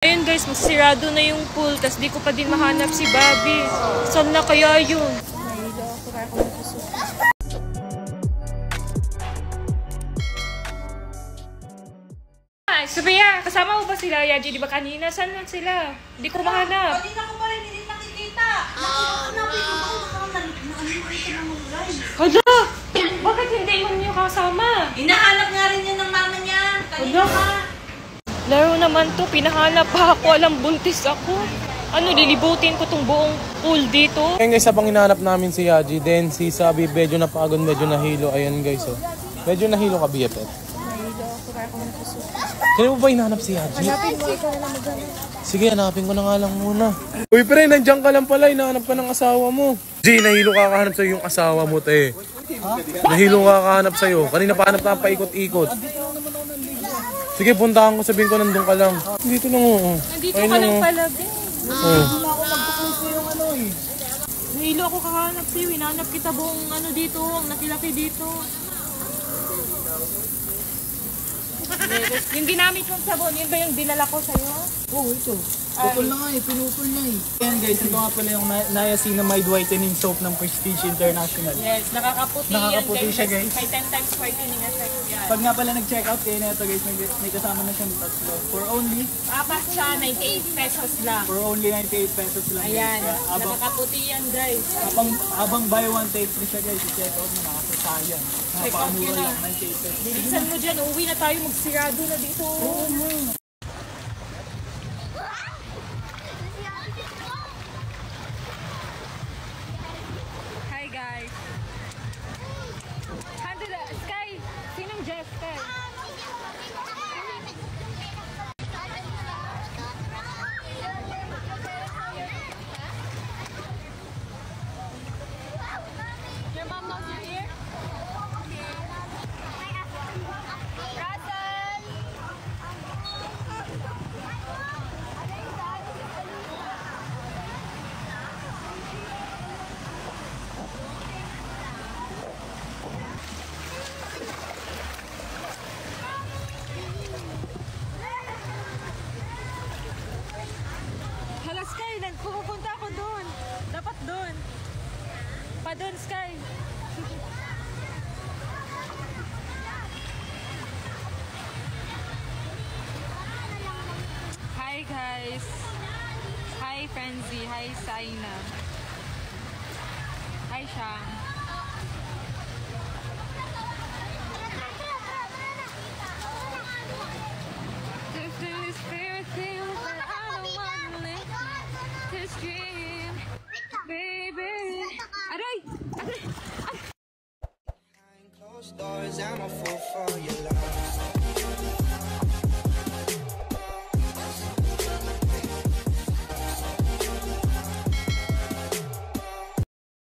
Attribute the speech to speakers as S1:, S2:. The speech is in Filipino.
S1: Ayun guys, masirado na yung pool, tas di ko pa din mahanap si Bobby. Saan na kaya yun? Nahilo ako, kaya ako nagsusuka. Ay, Sophia, kasama mo ba sila? Yaji, di ba kanina? Saan na sila? Di ko mahanap.
S2: Kanina ko pa rin, hindi nakikita.
S1: Hala! Bakit hindi mo niyo kasama?
S2: Hinahanap nga rin yun ng mama niya. Kanina pa.
S1: Laro naman to, pinahanap pa ako. Alam, buntis ako. Ano, lilibutin ko tong buong pool dito.
S3: Ayun guys, habang hinahanap namin si Yaji, then si Sabby medyo napagod, medyo nahilo. Ayun guys, oh. Medyo nahilo ka, BFF.
S1: Nahilo ako, kaya ako nagsusuka.
S3: Kaya mo ba hinahanap si Yaji?
S1: Hanapin mo, ikaw na lang maghanap.
S3: Sige, hanapin ko na nga lang muna. Uy, pre, nandiyan ka lang pala. Hinahanap ka ng asawa mo. Jay, nahilo kakahanap sa'yo yung asawa mo, te. Ha? Nahilo kakahanap sa'yo. Kanina pa hanap na paikot-ikot. Sige, puntahan ko, sabihin ko nandun ka lang. Dito lang, oo.
S1: Nandito ka lang pala, din.
S3: Oo.
S1: Nahilo ako kakahanap sa'yo. Hinahanap kita buong ano dito, ang laki-laki dito. Yung ginamit kong sabon, yun ba yung dinala ko sa'yo?
S4: Oo, ito. Putol na nga eh, pinutol niya eh. Ayan guys, ito nga pala yung niacinamide whitening soap ng Prestige International.
S1: Yes, nakakaputi
S4: Nakakaputi
S1: yan
S4: siya, guys.
S1: May 10 times whitening effect yan.
S4: Pag nga pala nag-check out kayo na ito guys, may kasama na siyang tatlo. For only?
S1: Apat siya, 98 pesos lang.
S4: For only 98 pesos lang.
S1: Ayan,
S4: Guys.
S1: nakakaputi yan guys.
S4: Habang buy one take free siya guys, i-check out mo nakasasayang. Napakamura lang, 98 pesos.
S1: Bilisan mo dyan, uwi na tayo, magsirado na dito. Hi guys. Sky, sinong Jeff? Sky? Your mom knows you're here? Hala Sky, pupunta ako doon. Dapat doon. Pa doon Sky. Hi guys. Hi Frenzy. Hi Saina. Hi Shang. Baby. Aray!
S5: Closed doors, I'm a fool for your love.